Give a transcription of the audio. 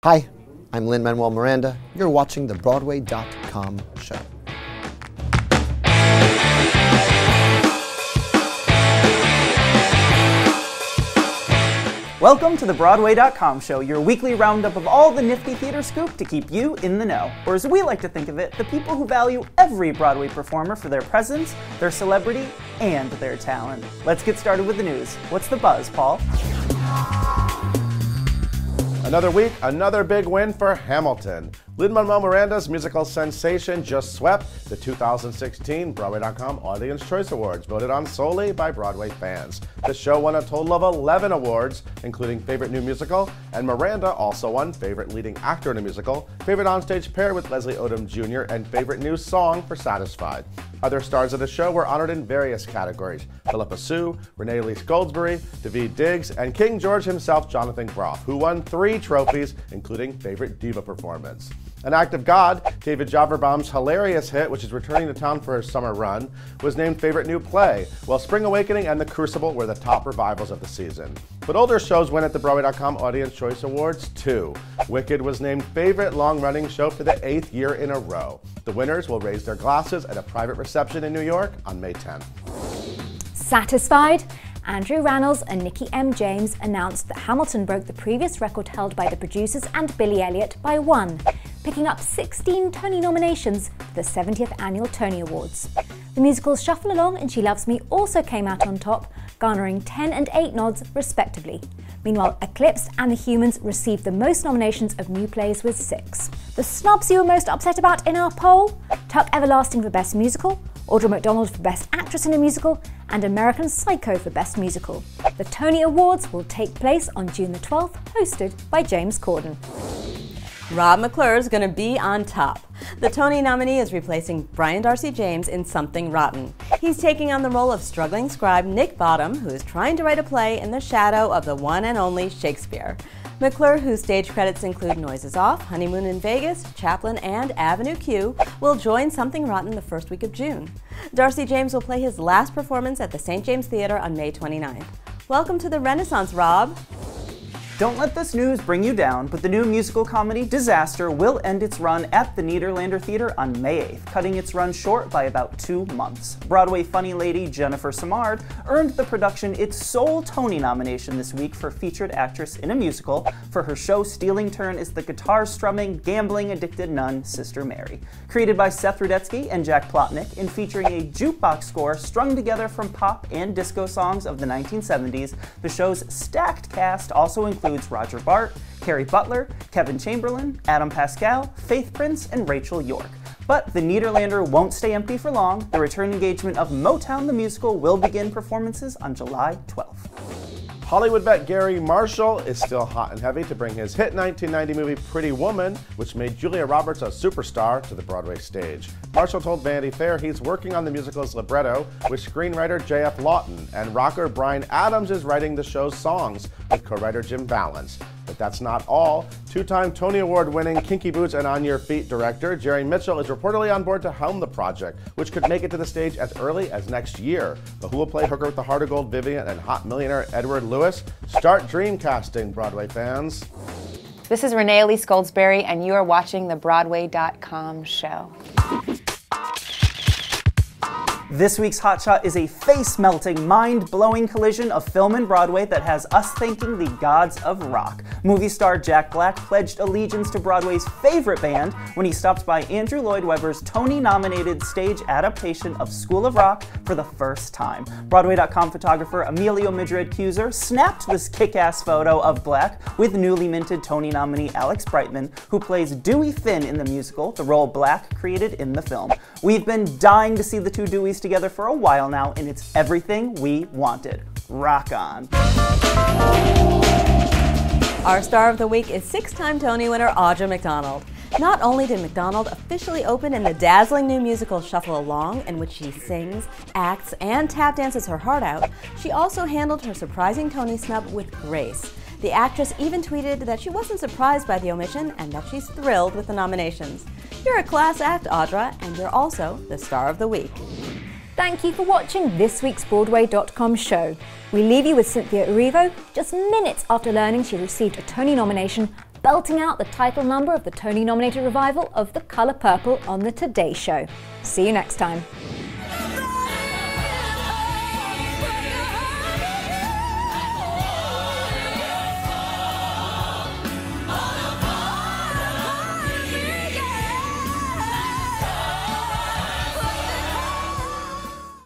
Hi, I'm Lin-Manuel Miranda. You're watching the Broadway.com show. Welcome to the Broadway.com show, your weekly roundup of all the nifty theater scoop to keep you in the know. Or as we like to think of it, the people who value every Broadway performer for their presence, their celebrity, and their talent. Let's get started with the news. What's the buzz, Paul? Another week, another big win for Hamilton. Lin-Manuel Miranda's musical sensation just swept the 2016 Broadway.com Audience Choice Awards, voted on solely by Broadway fans. The show won a total of 11 awards, including Favorite New Musical, and Miranda also won Favorite Leading Actor in a Musical, Favorite Onstage Pair with Leslie Odom Jr., and Favorite New Song for Satisfied. Other stars of the show were honored in various categories: Philippa Sue, Renee Elise Goldsberry, Daveed Diggs, and King George himself, Jonathan Groff, who won 3 trophies, including Favorite Diva Performance. An Act of God, David Javerbaum's hilarious hit, which is returning to town for his summer run, was named Favorite New Play, while Spring Awakening and The Crucible were the top revivals of the season. But older shows win at the Broadway.com Audience Choice Awards, too. Wicked was named Favorite Long-Running Show for the 8th year in a row. The winners will raise their glasses at a private reception in New York on May 10th. Satisfied? Andrew Rannells and Nikki M. James announced that Hamilton broke the previous record held by the producers and Billy Elliot by 1, picking up 16 Tony nominations for the 70th Annual Tony Awards. The musicals Shuffle Along and She Loves Me also came out on top, garnering 10 and 8 nods respectively. Meanwhile, Eclipse and The Humans received the most nominations of new plays with 6. The snubs you were most upset about in our poll? Tuck Everlasting for Best Musical, Audra McDonald for Best Actress in a Musical, and American Psycho for Best Musical. The Tony Awards will take place on June the 12th, hosted by James Corden. Rob McClure's gonna be on top. The Tony nominee is replacing Brian Darcy James in Something Rotten. He's taking on the role of struggling scribe Nick Bottom, who is trying to write a play in the shadow of the one and only Shakespeare. McClure, whose stage credits include Noises Off, Honeymoon in Vegas, Chaplin, and Avenue Q, will join Something Rotten the first week of June. Darcy James will play his last performance at the St. James Theatre on May 29th. Welcome to the Renaissance, Rob. Don't let this news bring you down, but the new musical comedy Disaster will end its run at the Nederlander Theater on May 8th, cutting its run short by about 2 months. Broadway funny lady Jennifer Samard earned the production its sole Tony nomination this week for Featured Actress in a Musical for her show stealing turn as the guitar-strumming, gambling-addicted nun Sister Mary. Created by Seth Rudetsky and Jack Plotnick and featuring a jukebox score strung together from pop and disco songs of the 1970s, the show's stacked cast also includes Roger Bart, Carrie Butler, Kevin Chamberlain, Adam Pascal, Faith Prince, and Rachel York. But the Nederlander won't stay empty for long. The return engagement of Motown the Musical will begin performances on July 12th. Hollywood vet Gary Marshall is still hot and heavy to bring his hit 1990 movie Pretty Woman, which made Julia Roberts a superstar, to the Broadway stage. Marshall told Vanity Fair he's working on the musical's libretto with screenwriter J.F. Lawton, and rocker Bryan Adams is writing the show's songs with co-writer Jim Valance. But that's not all. 2-time Tony Award-winning Kinky Boots and On Your Feet director Jerry Mitchell is reportedly on board to helm the project, which could make it to the stage as early as next year. But who will play Hooker with the Heart of Gold Vivian and hot millionaire Edward Lewis? Start dream casting, Broadway fans. This is Renee Elise Goldsberry, and you are watching the Broadway.com show. This week's Hotshot is a face-melting, mind-blowing collision of film and Broadway that has us thanking the gods of rock. Movie star Jack Black pledged allegiance to Broadway's favorite band when he stopped by Andrew Lloyd Webber's Tony-nominated stage adaptation of School of Rock for the first time. Broadway.com photographer Emilio Madrid-Cuser snapped this kick-ass photo of Black with newly minted Tony nominee Alex Brightman, who plays Dewey Finn in the musical, the role Black created in the film. We've been dying to see the two Deweys together for a while now, and it's everything we wanted. Rock on. Our star of the week is 6-time Tony winner Audra McDonald. Not only did McDonald officially open in the dazzling new musical Shuffle Along, in which she sings, acts, and tap dances her heart out, she also handled her surprising Tony snub with grace. The actress even tweeted that she wasn't surprised by the omission and that she's thrilled with the nominations. You're a class act, Audra, and you're also the star of the week. Thank you for watching this week's Broadway.com show. We leave you with Cynthia Erivo just minutes after learning she received a Tony nomination belting out the title number of the Tony-nominated revival of The Color Purple on The Today Show. See you next time.